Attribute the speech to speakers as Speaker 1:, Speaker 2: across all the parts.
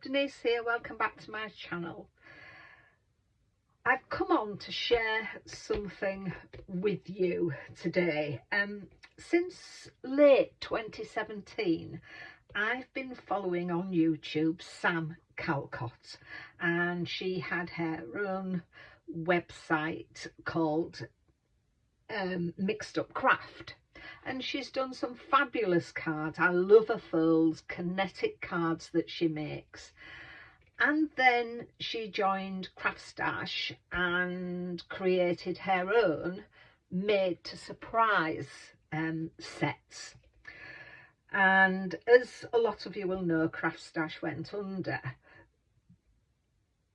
Speaker 1: Denise here, welcome back to my channel. I've come on to share something with you today. Since late 2017 I've been following on YouTube Sam Calcott, and she had her own website called Mixed Up Craft, and she's done some fabulous cards. I love her furls, kinetic cards that she makes. And then she joined Craftstash and created her own made to surprise sets. And as a lot of you will know, Craftstash went under,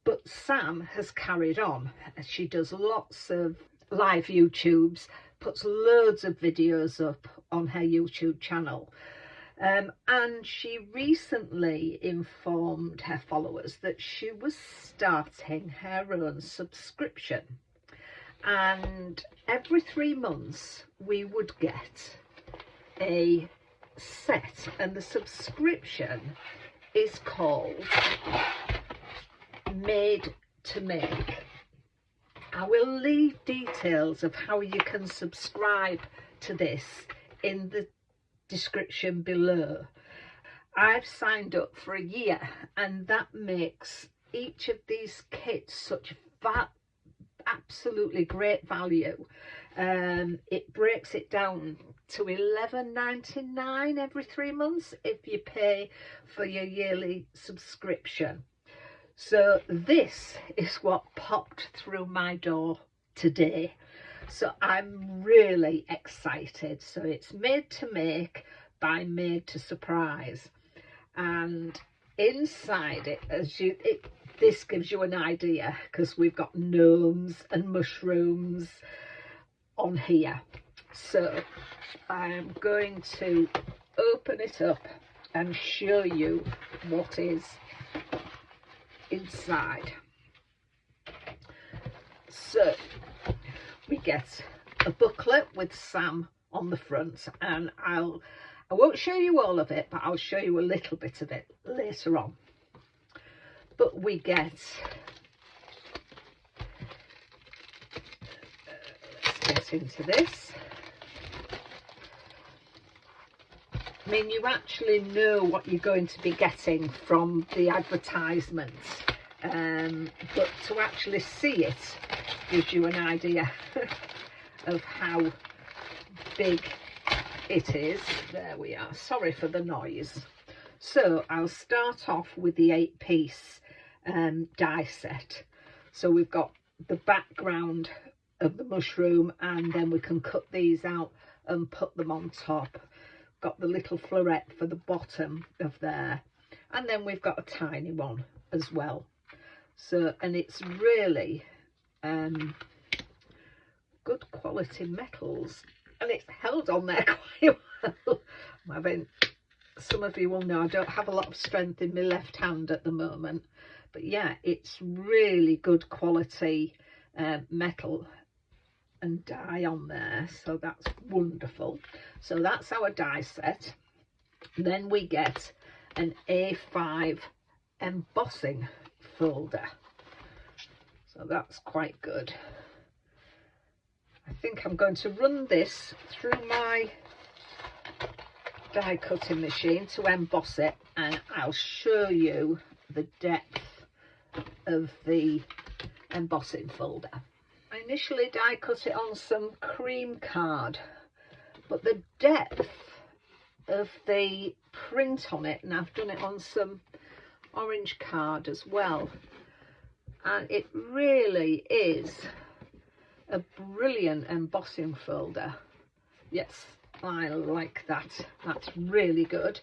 Speaker 1: but Sam has carried on. She does lots of live YouTubes, puts loads of videos up on her YouTube channel. And she recently informed her followers that she was starting her own subscription, and every 3 months we would get a set, and the subscription is called Made to Make. I will leave details of how you can subscribe to this in the description below. I've signed up for a year, and that makes each of these kits such absolutely great value. It breaks it down to £11.99 every 3 months if you pay for your yearly subscription. So this is what popped through my door today. So I'm really excited. So it's Made to Make by Made to Surprise, and inside it, this gives you an idea, because we've got gnomes and mushrooms on here. So I'm going to open it up and show you what is inside. So we get a booklet with Sam on the front, and I won't show you all of it, but I'll show you a little bit of it later on. But we get, let's get into this. I mean, you actually know what you're going to be getting from the advertisements, but to actually see it gives you an idea of how big it is. There we are, sorry for the noise. So I'll start off with the 8-piece die set. So we've got the background of the mushroom, and then we can cut these out and put them on top. Got the little floret for the bottom of there, and then we've got a tiny one as well. So, and it's really good quality metals, and it's held on there quite well. I'm having, some of you will know I don't have a lot of strength in my left hand at the moment, but yeah, it's really good quality metal and die on there, so that's wonderful. So that's our die set. Then we get an A5 embossing folder, so that's quite good. I think I'm going to run this through my die cutting machine to emboss it, and I'll show you the depth of the embossing folder. I initially die cut it on some cream card, but the depth of the print on it, and I've done it on some orange card as well, and it really is a brilliant embossing folder. Yes, I like that. That's really good.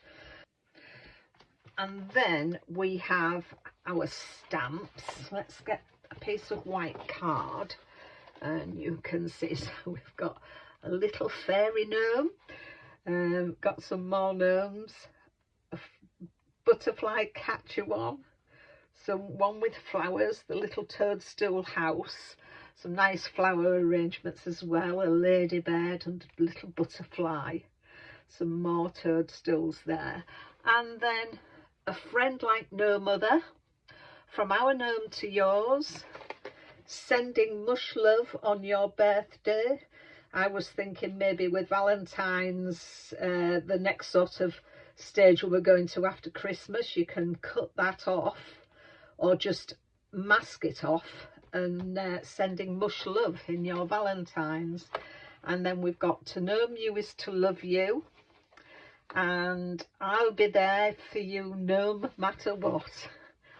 Speaker 1: And then we have our stamps. Let's get a piece of white card, and you can see, so we've got a little fairy gnome, got some more gnomes, a butterfly catcher one, one with flowers, the little toadstool house, some nice flower arrangements as well, a ladybird and a little butterfly, some more toadstools there, and then a friend like no mother, from our gnome to yours, sending much love on your birthday. I was thinking maybe with Valentine's, the next sort of stage we're going to after Christmas, you can cut that off or just mask it off, and sending much love in your Valentine's. And then we've got to know you is to love you, and I'll be there for you no matter what.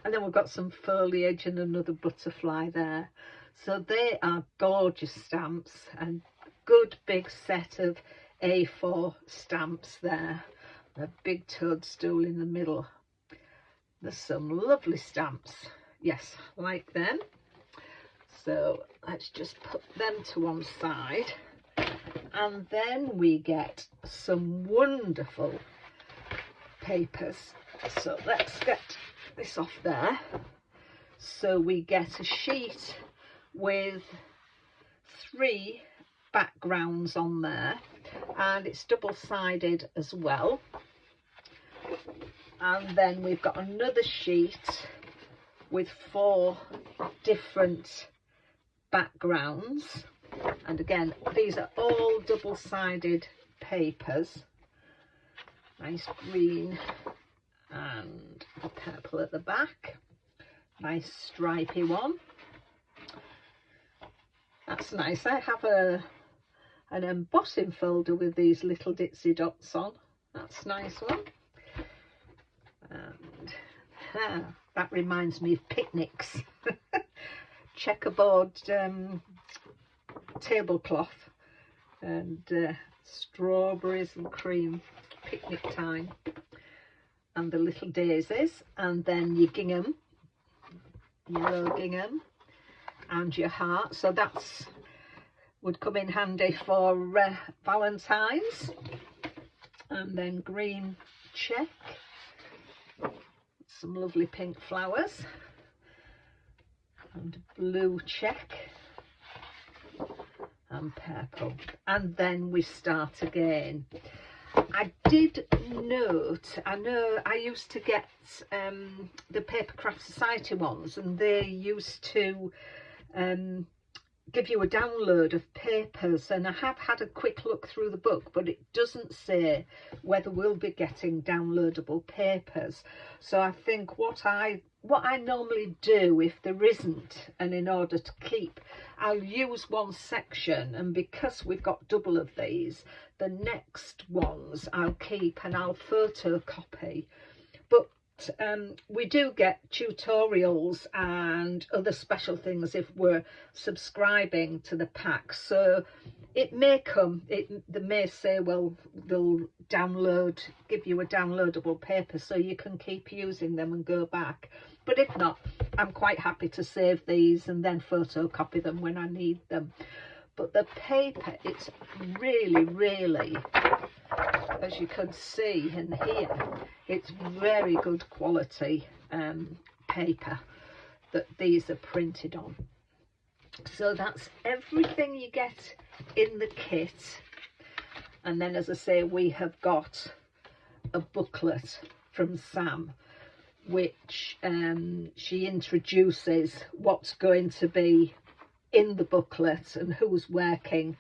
Speaker 1: And then we've got some foliage and another butterfly there. So they are gorgeous stamps, and good big set of A4 stamps there. A big toadstool in the middle. There's some lovely stamps. Yes, like them. So let's just put them to one side. And then we get some wonderful papers. So let's get this off there. So we get a sheet with 3 backgrounds on there, and it's double-sided as well. And then we've got another sheet with 4 different backgrounds, and again these are all double-sided papers. Nice green and a purple at the back, nice stripy one. That's nice. I have an embossing folder with these little ditzy dots on. That's a nice one. And that reminds me of picnics. Checkerboard tablecloth and strawberries and cream, picnic time, and the little daisies, and then your gingham, yellow gingham, and your heart. So that's would come in handy for Valentine's. And then green check, some lovely pink flowers, and blue check, and purple. And then we start again. I did note, I know I used to get the Papercraft Society ones, and they used to give you a download of papers, and I have had a quick look through the book, but it doesn't say whether we'll be getting downloadable papers. So I think what I normally do, if there isn't, and in order to keep, I'll use one section, and because we've got double of these, the next ones I'll keep and I'll photocopy. But we do get tutorials and other special things if we're subscribing to the pack. So it may come, they may say, well, they'll give you a downloadable paper so you can keep using them and go back. But if not, I'm quite happy to save these and then photocopy them when I need them. But the paper, it's really, really, as you can see in here, it's very good quality paper that these are printed on. So that's everything you get in the kit. And then, as I say, we have got a booklet from Sam, which she introduces what's going to be in the booklet and who's working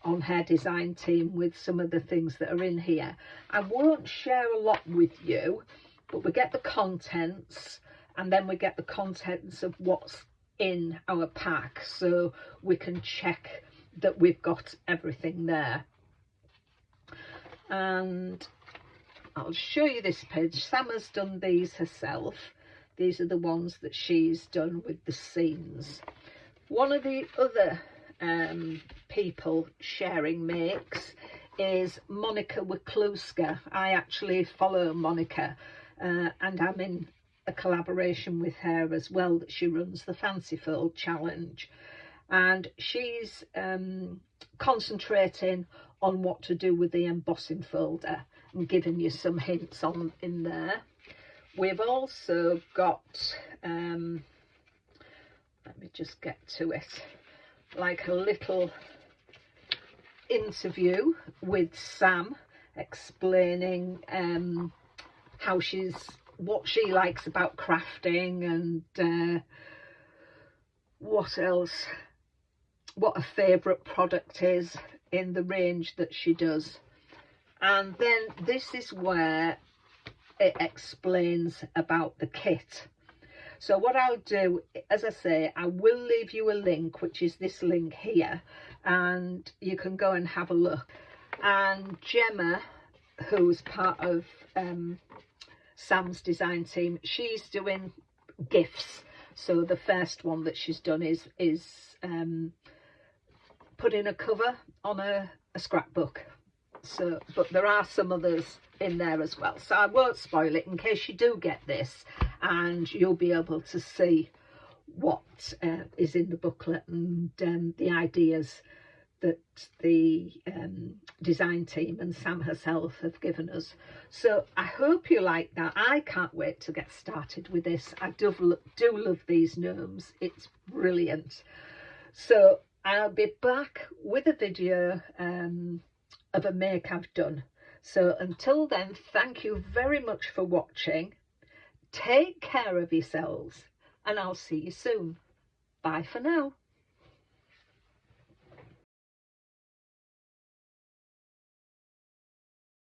Speaker 1: on her design team with some of the things that are in here. I won't share a lot with you, but we get the contents, and then we get the contents of what's in our pack, so we can check that we've got everything there. And I'll show you this page. Sam has done these herself. These are the ones that she's done with the scenes. One of the other people sharing makes is Monica Wikluska. I actually follow Monica, and I'm in a collaboration with her as well, that she runs the Fancy Fold Challenge, and she's concentrating on what to do with the embossing folder and giving you some hints on in there. We've also got let me just get to it, like a little interview with Sam explaining how she's what she likes about crafting, and what else, what her favourite product is in the range that she does. And then this is where it explains about the kit. So what I'll do, as I say, I will leave you a link, which is this link here, and you can go and have a look. And Gemma, who's part of Sam's design team, she's doing gifts. So the first one that she's done is putting a cover on a scrapbook. So, but there are some others in there as well, so I won't spoil it in case you do get this, and you'll be able to see what is in the booklet, and the ideas that the design team and Sam herself have given us. So I hope you like that. I can't wait to get started with this. I do love these gnomes. It's brilliant. So I'll be back with a video of a make I've done. So until then, thank you very much for watching. Take care of yourselves, and I'll see you soon. Bye for now.